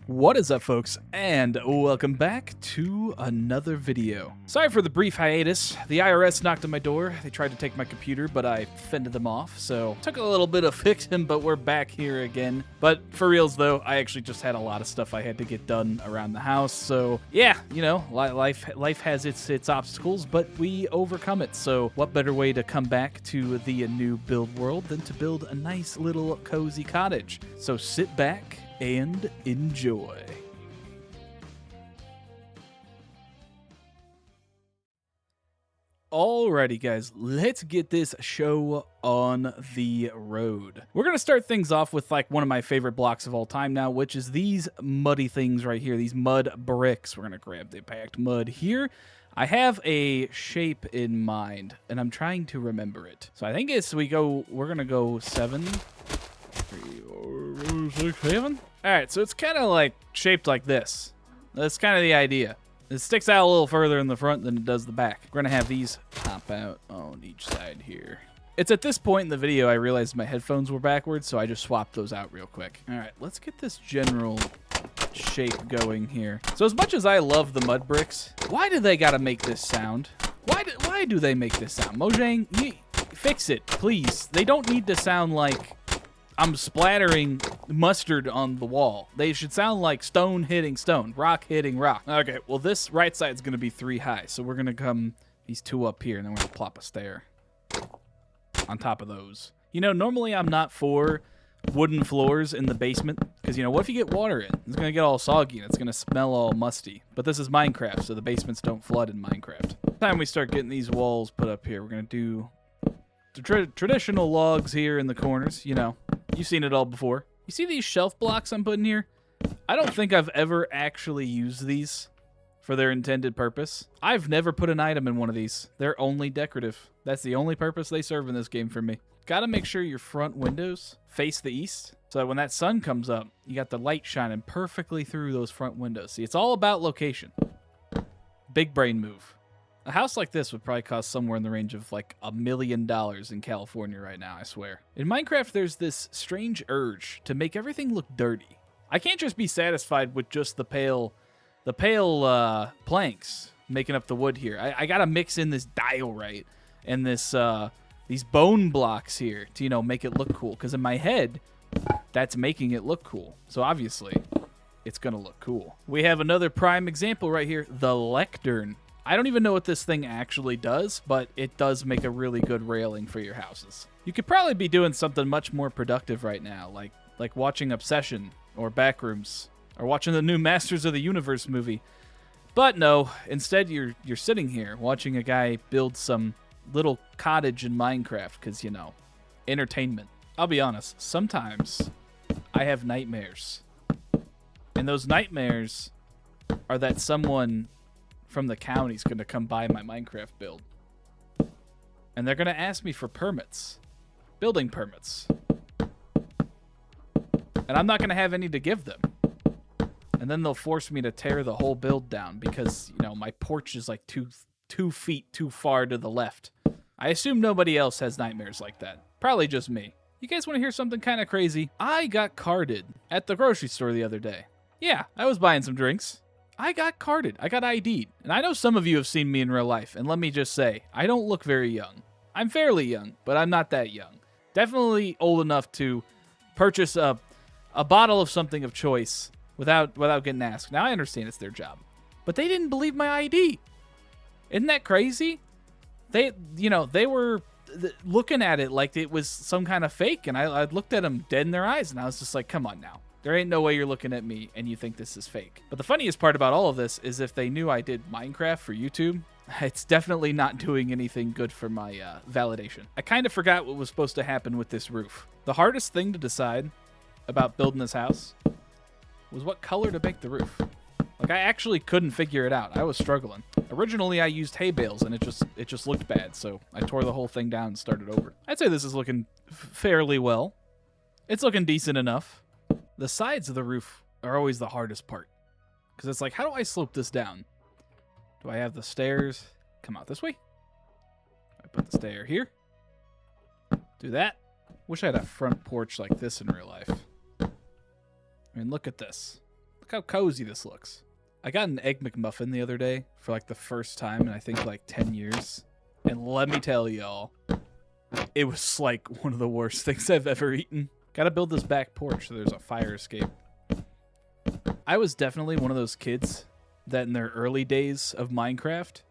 What is up, folks, and welcome back to another video. Sorry for the brief hiatus. The IRS knocked on my door. They tried to take my computer, but I fended them off, so took a little bit of fixing, but we're back here again. But for reals, though, I actually just had a lot of stuff I had to get done around the house, so yeah, you know, life has its obstacles, but we overcome it. So what better way to come back to the new build world than to build a nice little cozy cottage? So sit back and enjoy. Alrighty, guys, let's get this show on the road. We're gonna start things off with like one of my favorite blocks of all time now, which is these muddy things right here, these mud bricks. We're gonna grab the packed mud here. I have a shape in mind, and I'm trying to remember it. So I think we're gonna go 7, 3, 4, 6, 7. Alright, so it's kind of like shaped like this. That's kind of the idea. It sticks out a little further in the front than it does the back. We're going to have these pop out on each side here. It's at this point in the video I realized my headphones were backwards, so I just swapped those out real quick. Alright, let's get this general shape going here. So as much as I love the mud bricks, why do they got to make this sound? Why do they make this sound? Mojang, fix it, please. They don't need to sound like I'm splattering mustard on the wall. They should sound like stone hitting stone, rock hitting rock. Okay, well, this right side's going to be 3 high, so we're going to come these 2 up here, and then we're going to plop a stair on top of those. You know, normally I'm not for wooden floors in the basement, because, you know, what if you get water in? It's going to get all soggy, and it's going to smell all musty. But this is Minecraft, so the basements don't flood in Minecraft. By the time we start getting these walls put up here, we're going to do the traditional logs here in the corners, you know. You've seen it all before. You see these shelf blocks I'm putting here? I don't think I've ever actually used these for their intended purpose. I've never put an item in one of these. They're only decorative. That's the only purpose they serve in this game for me. Gotta make sure your front windows face the east, so that when that sun comes up, you got the light shining perfectly through those front windows. See, it's all about location. Big brain move. A house like this would probably cost somewhere in the range of like $1 million in California right now, I swear. In Minecraft, there's this strange urge to make everything look dirty. I can't just be satisfied with just the pale planks making up the wood here. I gotta mix in this diorite and this these bone blocks here to, you know, make it look cool. Because in my head, that's making it look cool. So obviously, it's gonna look cool. We have another prime example right here, the lectern. I don't even know what this thing actually does, but it does make a really good railing for your houses. You could probably be doing something much more productive right now, like watching Obsession or Backrooms or watching the new Masters of the Universe movie. But no, instead you're sitting here watching a guy build some little cottage in Minecraft because, you know, entertainment. I'll be honest, sometimes I have nightmares. And those nightmares are that someone from the county's going to come by my Minecraft build. And they're going to ask me for permits. Building permits. And I'm not going to have any to give them. And then they'll force me to tear the whole build down because, you know, my porch is like two feet too far to the left. I assume nobody else has nightmares like that. Probably just me. You guys want to hear something kind of crazy? I got carded at the grocery store the other day. Yeah, I was buying some drinks. I got carded. I got ID'd. And I know some of you have seen me in real life, and let me just say, I don't look very young. I'm fairly young, but I'm not that young. Definitely old enough to purchase a bottle of something of choice without getting asked. Now, I understand it's their job. But they didn't believe my ID. Isn't that crazy? They were looking at it like it was some kind of fake, and I looked at them dead in their eyes, and I was just like, come on now. There ain't no way you're looking at me and you think this is fake. But the funniest part about all of this is if they knew I did Minecraft for YouTube, it's definitely not doing anything good for my validation. I kind of forgot what was supposed to happen with this roof. The hardest thing to decide about building this house was what color to make the roof. Like, I actually couldn't figure it out. I was struggling. Originally, I used hay bales, and it just looked bad, so I tore the whole thing down and started over. I'd say this is looking fairly well. It's looking decent enough. The sides of the roof are always the hardest part. Because it's like, how do I slope this down? Do I have the stairs come out this way? I put the stair here. Do that. Wish I had a front porch like this in real life. I mean, look at this. Look how cozy this looks. I got an Egg McMuffin the other day for like the first time in I think like 10 years. And let me tell y'all, it was like one of the worst things I've ever eaten. Gotta build this back porch so there's a fire escape. I was definitely one of those kids that in their early days of Minecraft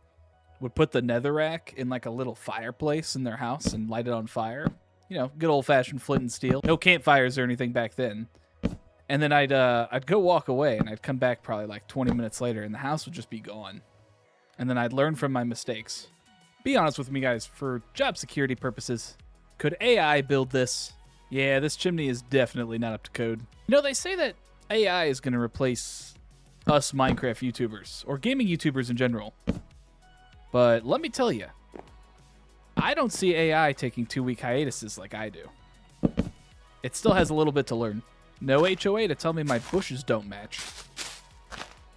would put the netherrack in like a little fireplace in their house and light it on fire. You know, good old-fashioned flint and steel. No campfires or anything back then. And then I'd go walk away, and I'd come back probably like 20 minutes later, and the house would just be gone. And then I'd learn from my mistakes. Be honest with me, guys, for job security purposes, could AI build this? Yeah, this chimney is definitely not up to code. You know, they say that AI is going to replace us Minecraft YouTubers, or gaming YouTubers in general. But let me tell you, I don't see AI taking 2-week hiatuses like I do. It still has a little bit to learn. No HOA to tell me my bushes don't match.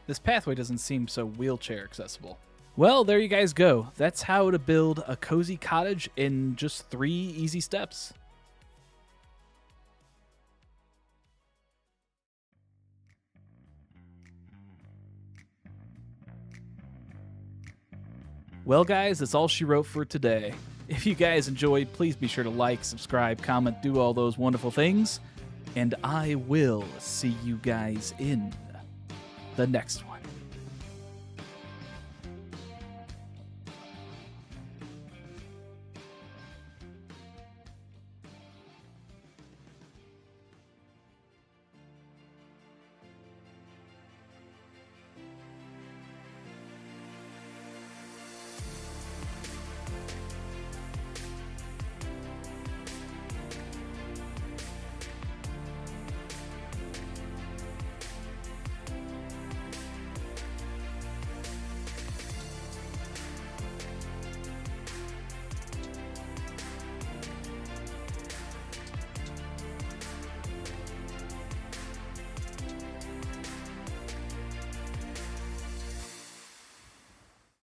This pathway doesn't seem so wheelchair accessible. Well, there you guys go. That's how to build a cozy cottage in just 3 easy steps. Well, guys, that's all she wrote for today. If you guys enjoyed, please be sure to like, subscribe, comment, do all those wonderful things. And I will see you guys in the next one.